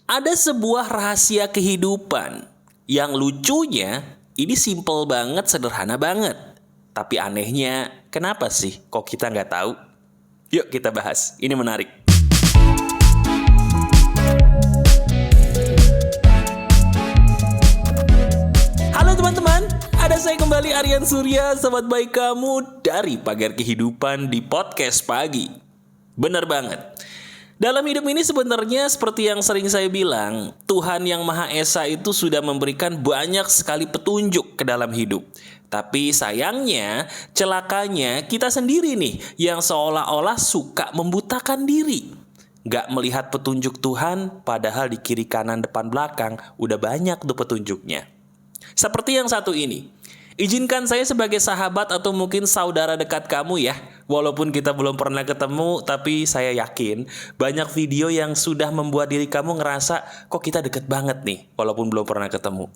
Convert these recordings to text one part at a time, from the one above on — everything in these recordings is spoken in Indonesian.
Ada sebuah rahasia kehidupan yang lucunya ini simple banget, sederhana banget. Tapi anehnya, kenapa sih kok kita nggak tahu? Yuk kita bahas, ini menarik. Halo teman-teman, ada saya kembali Aryan Surya, sahabat baik kamu dari Pagar Kehidupan di Podcast Pagi. Bener banget. Dalam hidup ini sebenarnya seperti yang sering saya bilang, Tuhan Yang Maha Esa itu sudah memberikan banyak sekali petunjuk ke dalam hidup. Tapi sayangnya, celakanya kita sendiri nih yang seolah-olah suka membutakan diri. Gak melihat petunjuk Tuhan, padahal di kiri kanan depan belakang udah banyak tuh petunjuknya. Seperti yang satu ini. Izinkan saya sebagai sahabat atau mungkin saudara dekat kamu ya. Walaupun kita belum pernah ketemu, tapi saya yakin banyak video yang sudah membuat diri kamu ngerasa kok kita deket banget nih, walaupun belum pernah ketemu.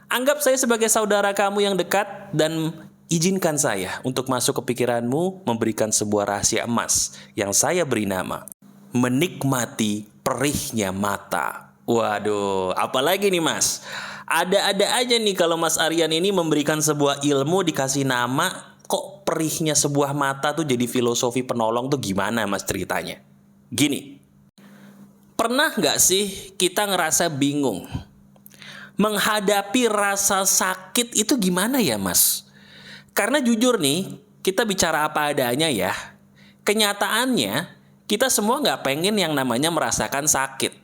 Anggap saya sebagai saudara kamu yang dekat dan izinkan saya untuk masuk ke pikiranmu memberikan sebuah rahasia emas yang saya beri nama menikmati perihnya mata. Waduh, apalagi nih mas? Ada-ada aja nih kalau Mas Aryan ini memberikan sebuah ilmu dikasih nama, kok perihnya sebuah mata tuh jadi filosofi penolong tuh gimana mas ceritanya? Gini, pernah nggak sih kita ngerasa bingung? Menghadapi rasa sakit itu gimana ya mas? Karena jujur nih, kita bicara apa adanya ya. Kenyataannya, kita semua nggak pengen yang namanya merasakan sakit.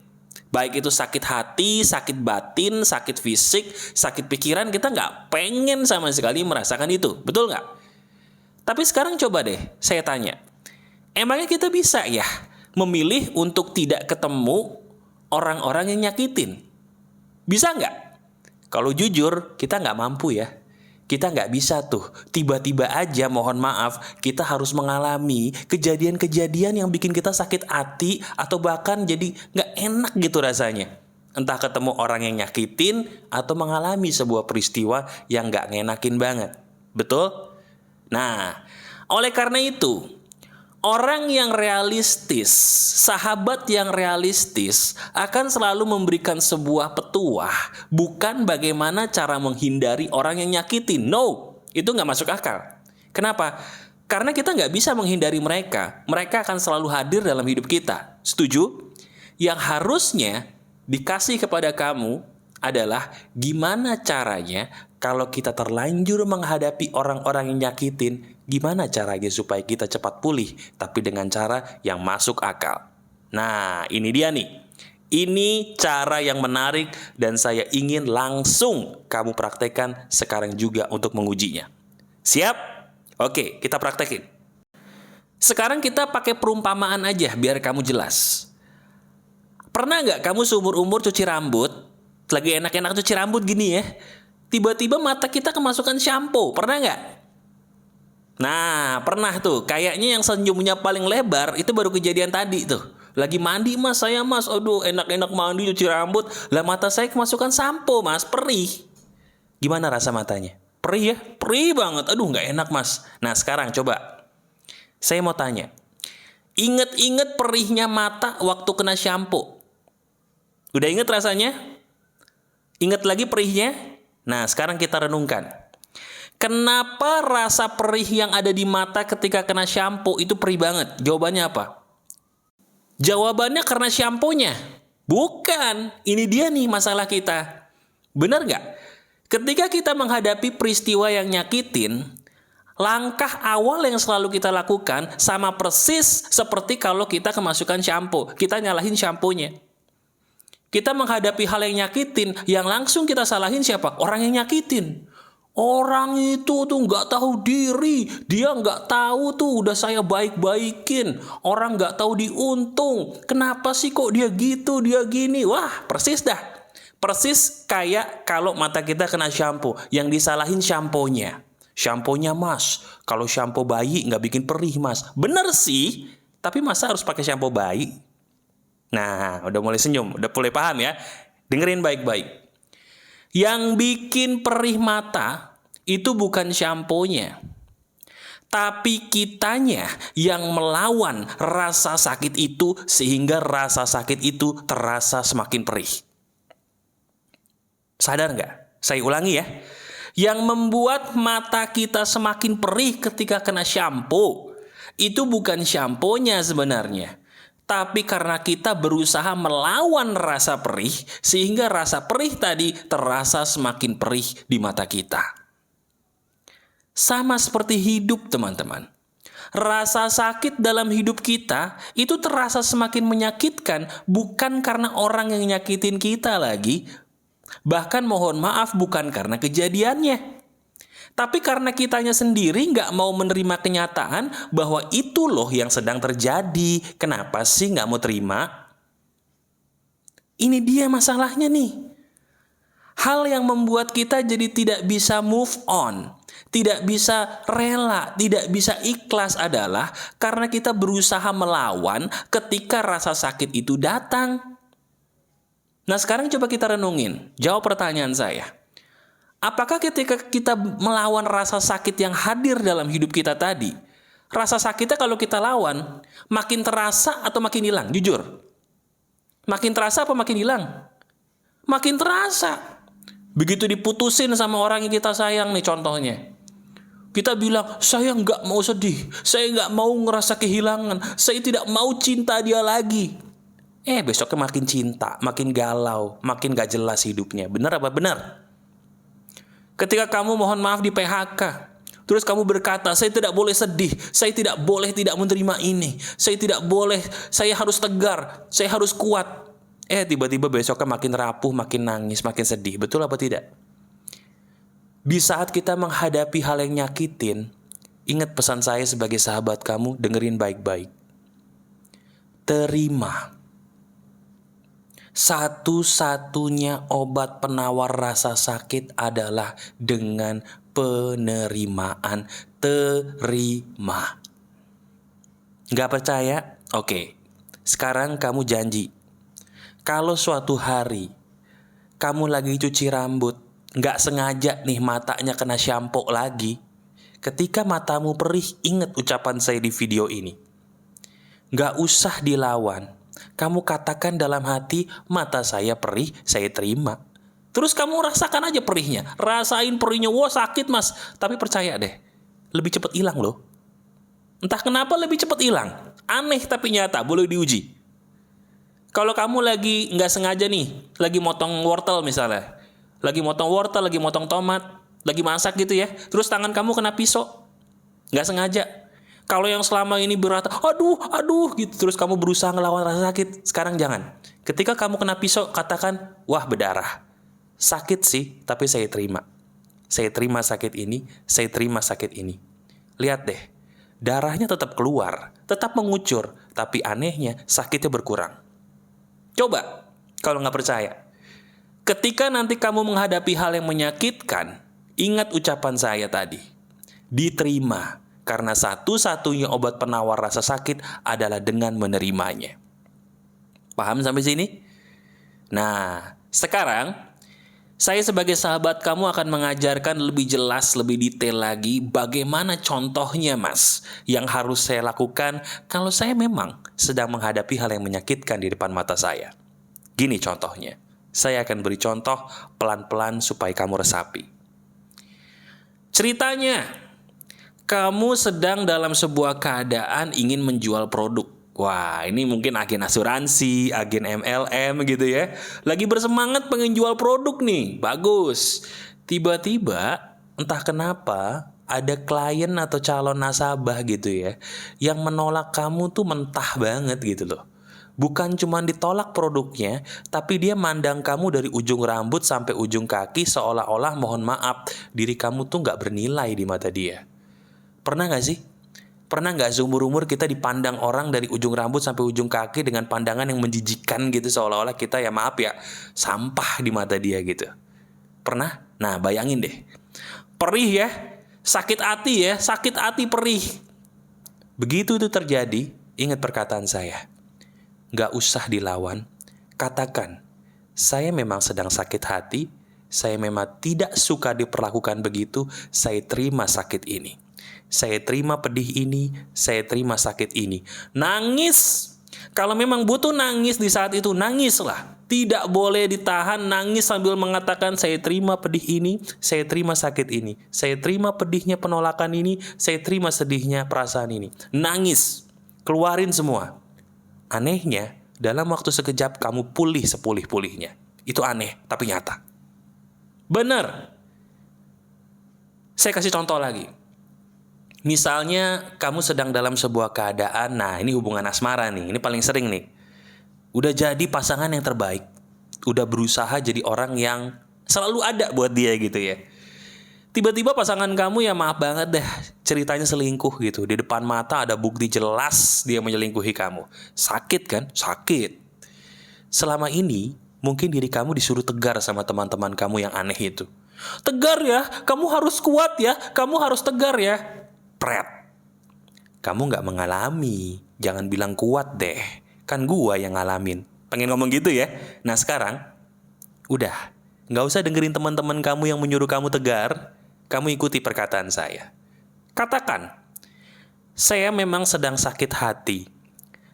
Baik itu sakit hati, sakit batin, sakit fisik, sakit pikiran, kita nggak pengen sama sekali merasakan itu. Betul nggak? Tapi sekarang coba deh, saya tanya. Emangnya kita bisa ya memilih untuk tidak ketemu orang-orang yang nyakitin? Bisa nggak? Kalau jujur, kita nggak mampu ya. Kita nggak bisa tuh, tiba-tiba aja mohon maaf, kita harus mengalami kejadian-kejadian yang bikin kita sakit hati atau bahkan jadi nggak enak gitu rasanya. Entah ketemu orang yang nyakitin atau mengalami sebuah peristiwa yang nggak ngenakin banget. Betul? Nah, oleh karena itu, orang yang realistis, sahabat yang realistis akan selalu memberikan sebuah petuah, bukan bagaimana cara menghindari orang yang nyakitin. No, itu nggak masuk akal. Kenapa? Karena kita nggak bisa menghindari mereka. Mereka akan selalu hadir dalam hidup kita. Setuju? Yang harusnya dikasih kepada kamu adalah gimana caranya kalau kita terlanjur menghadapi orang-orang yang nyakitin, gimana caranya supaya kita cepat pulih, tapi dengan cara yang masuk akal. Nah, ini dia nih. Ini cara yang menarik dan saya ingin langsung kamu praktekkan sekarang juga untuk mengujinya. Siap? Oke, kita praktekin. Sekarang kita pakai perumpamaan aja biar kamu jelas. Pernah nggak kamu seumur-umur cuci rambut, lagi enak-enak cuci rambut gini ya, tiba-tiba mata kita kemasukan shampoo, pernah nggak? Nah, pernah tuh. Kayaknya yang senyumnya paling lebar itu baru kejadian tadi tuh. Lagi mandi mas, saya mas. Aduh, enak-enak mandi cuci rambut. Lah mata saya kemasukan sampo mas, perih. Gimana rasa matanya? Perih ya? Perih banget. Aduh, nggak enak mas. Nah, sekarang coba. Saya mau tanya. Ingat-ingat perihnya mata waktu kena shampoo. Udah inget rasanya? Ingat lagi perihnya? Nah, sekarang kita renungkan. Kenapa rasa perih yang ada di mata ketika kena shampoo itu perih banget? Jawabannya apa? Jawabannya karena shampoo-nya. Bukan. Ini dia nih masalah kita. Benar nggak? Ketika kita menghadapi peristiwa yang nyakitin, langkah awal yang selalu kita lakukan sama persis seperti kalau kita kemasukan shampoo. Kita nyalahin shampoo-nya. Kita menghadapi hal yang nyakitin, yang langsung kita salahin siapa? Orang yang nyakitin. Orang itu tuh nggak tahu diri, dia nggak tahu tuh udah saya baik-baikin. Orang nggak tahu diuntung. Kenapa sih kok dia gitu, dia gini? Wah, persis dah. Persis kayak kalau mata kita kena shampoo, yang disalahin shampoo-nya. Shampoo-nya mas, kalau shampoo bayi nggak bikin perih mas. Bener sih, tapi masa harus pakai shampoo bayi? Nah, udah mulai senyum, udah mulai paham ya. Dengerin baik-baik. Yang bikin perih mata itu bukan shampoo-nya, Tapi kitanya yang melawan rasa sakit itu sehingga rasa sakit itu terasa semakin perih. Sadar nggak? Saya ulangi ya. Yang membuat mata kita semakin perih ketika kena shampoo, itu bukan shampoo-nya sebenarnya. Tapi karena kita berusaha melawan rasa perih, sehingga rasa perih tadi terasa semakin perih di mata kita. Sama seperti hidup, teman-teman. Rasa sakit dalam hidup kita itu terasa semakin menyakitkan bukan karena orang yang nyakitin kita lagi. Bahkan mohon maaf bukan karena kejadiannya. Tapi karena kitanya sendiri nggak mau menerima kenyataan bahwa itu loh yang sedang terjadi. Kenapa sih nggak mau terima? Ini dia masalahnya nih. Hal yang membuat kita jadi tidak bisa move on, tidak bisa rela, tidak bisa ikhlas adalah karena kita berusaha melawan ketika rasa sakit itu datang. Nah, sekarang coba kita renungin. Jawab pertanyaan saya. Apakah ketika kita melawan rasa sakit yang hadir dalam hidup kita tadi, rasa sakitnya kalau kita lawan, makin terasa atau makin hilang? Jujur. Makin terasa apa makin hilang? Makin terasa. Begitu diputusin sama orang yang kita sayang nih contohnya. Kita bilang, saya nggak mau sedih, saya nggak mau ngerasa kehilangan, saya tidak mau cinta dia lagi. Besoknya makin cinta, makin galau, makin gak jelas hidupnya. Benar apa benar? Ketika kamu mohon maaf di PHK, terus kamu berkata, saya tidak boleh sedih, saya tidak boleh tidak menerima ini, saya tidak boleh, saya harus tegar, saya harus kuat. Tiba-tiba besoknya makin rapuh, makin nangis, makin sedih. Betul apa tidak? Di saat kita menghadapi hal yang nyakitin, ingat pesan saya sebagai sahabat kamu, dengerin baik-baik. Terima. Satu-satunya obat penawar rasa sakit adalah dengan penerimaan. Terima. Gak percaya? Oke. Sekarang kamu janji. Kalau suatu hari kamu lagi cuci rambut, gak sengaja nih matanya kena shampoo lagi. Ketika matamu perih, ingat ucapan saya di video ini. Gak usah dilawan. Kamu katakan dalam hati, mata saya perih, saya terima. Terus kamu rasakan aja perihnya. Rasain perihnya, wah sakit mas. Tapi percaya deh, lebih cepat hilang loh. Entah kenapa lebih cepat hilang. Aneh tapi nyata, boleh diuji. Kalau kamu lagi nggak sengaja nih, lagi motong wortel misalnya. Lagi motong wortel, lagi motong tomat, lagi masak gitu ya. Terus tangan kamu kena pisau. Nggak sengaja. Kalau yang selama ini berat, aduh gitu. Terus kamu berusaha ngelawan rasa sakit. Sekarang jangan. Ketika kamu kena pisau, katakan, wah berdarah. Sakit sih, tapi saya terima. Saya terima sakit ini, saya terima sakit ini. Lihat deh, darahnya tetap keluar, tetap mengucur. Tapi anehnya, sakitnya berkurang. Coba, kalau nggak percaya. Ketika nanti kamu menghadapi hal yang menyakitkan, ingat ucapan saya tadi. Diterima, karena satu-satunya obat penawar rasa sakit adalah dengan menerimanya. Paham sampai sini? Nah, sekarang saya sebagai sahabat kamu akan mengajarkan lebih jelas, lebih detail lagi bagaimana contohnya mas yang harus saya lakukan kalau saya memang sedang menghadapi hal yang menyakitkan di depan mata saya. Gini contohnya, saya akan beri contoh pelan-pelan supaya kamu resapi. Ceritanya, kamu sedang dalam sebuah keadaan ingin menjual produk. Wah, ini mungkin agen asuransi, agen MLM gitu ya. Lagi bersemangat pengen jual produk nih, bagus. Tiba-tiba, entah kenapa, ada klien atau calon nasabah gitu ya, yang menolak kamu tuh mentah banget gitu loh. Bukan cuma ditolak produknya, tapi dia mandang kamu dari ujung rambut sampai ujung kaki seolah-olah mohon maaf, diri kamu tuh gak bernilai di mata dia. Pernah gak sih? Pernah gak seumur-umur kita dipandang orang dari ujung rambut sampai ujung kaki dengan pandangan yang menjijikan gitu, seolah-olah kita ya maaf ya, sampah di mata dia gitu. Pernah? Nah bayangin deh. Perih ya, sakit hati ya, sakit hati perih. Begitu itu terjadi, ingat perkataan saya. Gak usah dilawan, katakan, saya memang sedang sakit hati, saya memang tidak suka diperlakukan begitu, saya terima sakit ini. Saya terima pedih ini, saya terima sakit ini. Nangis. Kalau memang butuh nangis di saat itu, nangislah. Tidak boleh ditahan, nangis sambil mengatakan, saya terima pedih ini, saya terima sakit ini. Saya terima pedihnya penolakan ini, saya terima sedihnya perasaan ini. Nangis, keluarin semua. Anehnya, dalam waktu sekejap kamu pulih sepulih-pulihnya. Itu aneh, tapi nyata. Benar. Saya kasih contoh lagi. Misalnya kamu sedang dalam sebuah keadaan, nah ini hubungan asmara nih, ini paling sering nih. Udah jadi pasangan yang terbaik, udah berusaha jadi orang yang selalu ada buat dia gitu ya. Tiba-tiba pasangan kamu ya maaf banget deh, ceritanya selingkuh gitu. Di depan mata ada bukti jelas dia menyelingkuhi kamu. Sakit kan? Sakit. Selama ini mungkin diri kamu disuruh tegar sama teman-teman kamu yang aneh itu. Tegar ya, kamu harus kuat ya, kamu harus tegar ya. Pret. Kamu gak mengalami, jangan bilang kuat deh. Kan gua yang ngalamin. Pengen ngomong gitu ya? Nah sekarang, udah. Gak usah dengerin teman-teman kamu yang menyuruh kamu tegar. Kamu ikuti perkataan saya. Katakan, saya memang sedang sakit hati.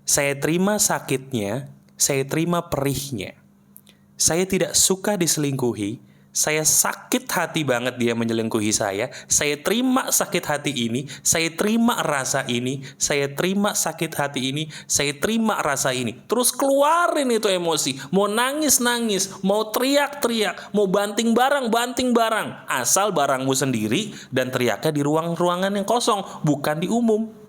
Saya terima sakitnya, saya terima perihnya. Saya tidak suka diselingkuhi. Saya sakit hati banget dia menyelingkuhi saya. Saya terima sakit hati ini. Saya terima rasa ini. Saya terima sakit hati ini. Saya terima rasa ini. Terus keluarin itu emosi. Mau nangis-nangis. Mau teriak-teriak. Mau banting barang. Asal barangmu sendiri dan teriaknya di ruangan yang kosong. Bukan di umum.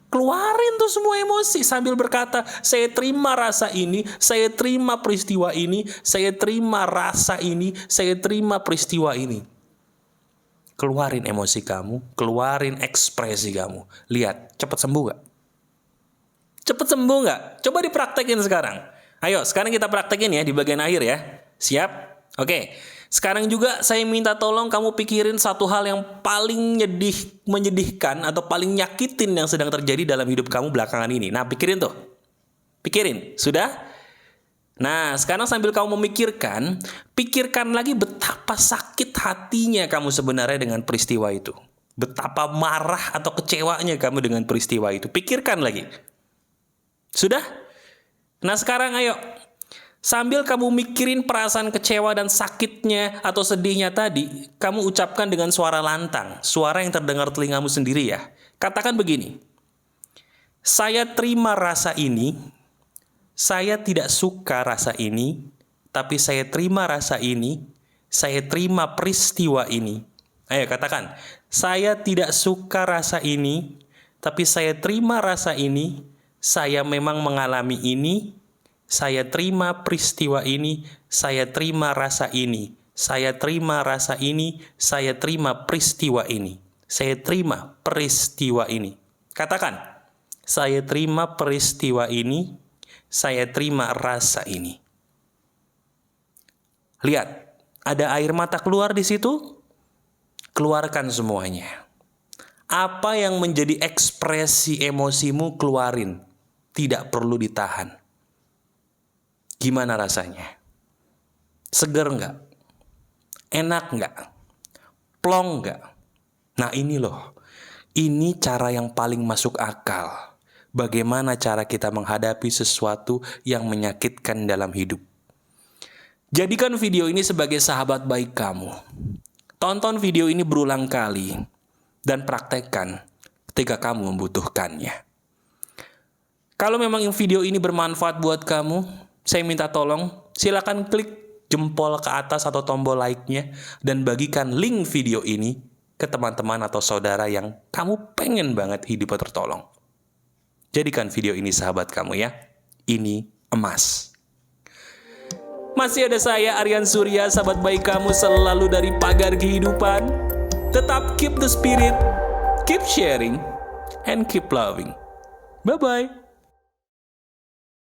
Keluarin tuh semua emosi sambil berkata, saya terima rasa ini, saya terima peristiwa ini, saya terima rasa ini, saya terima peristiwa ini. Keluarin emosi kamu, keluarin ekspresi kamu. Lihat, cepat sembuh gak? Cepat sembuh gak? Coba dipraktekin sekarang. Ayo, sekarang kita praktekin ya di bagian akhir ya. Siap? Oke. Sekarang juga saya minta tolong kamu pikirin satu hal yang paling menyedihkan atau paling nyakitin yang sedang terjadi dalam hidup kamu belakangan ini. Nah, pikirin tuh. Pikirin. Sudah? Nah, sekarang sambil kamu memikirkan, pikirkan lagi betapa sakit hatinya kamu sebenarnya dengan peristiwa itu. Betapa marah atau kecewanya kamu dengan peristiwa itu. Pikirkan lagi. Sudah? Nah, sekarang ayo. Sambil kamu mikirin perasaan kecewa dan sakitnya atau sedihnya tadi, kamu ucapkan dengan suara lantang, suara yang terdengar telingamu sendiri ya. Katakan begini, saya terima rasa ini, saya tidak suka rasa ini, tapi saya terima rasa ini, saya terima peristiwa ini. Ayo katakan, saya tidak suka rasa ini, tapi saya terima rasa ini, saya memang mengalami ini, saya terima peristiwa ini, saya terima rasa ini, saya terima rasa ini, saya terima peristiwa ini, saya terima peristiwa ini. Katakan, saya terima peristiwa ini, saya terima rasa ini. Lihat, ada air mata keluar di situ? Keluarkan semuanya. Apa yang menjadi ekspresi emosimu keluarin, tidak perlu ditahan. Gimana rasanya? Seger nggak? Enak nggak? Plong nggak? Nah ini loh, ini cara yang paling masuk akal. Bagaimana cara kita menghadapi sesuatu yang menyakitkan dalam hidup. Jadikan video ini sebagai sahabat baik kamu. Tonton video ini berulang kali dan praktekkan ketika kamu membutuhkannya. Kalau memang video ini bermanfaat buat kamu, saya minta tolong, silakan klik jempol ke atas atau tombol like-nya dan bagikan link video ini ke teman-teman atau saudara yang kamu pengen banget hidupnya tertolong. Jadikan video ini sahabat kamu ya. Ini emas. Masih ada saya, Aryan Surya, sahabat baik kamu selalu dari Pagar Kehidupan. Tetap keep the spirit, keep sharing, and keep loving. Bye-bye.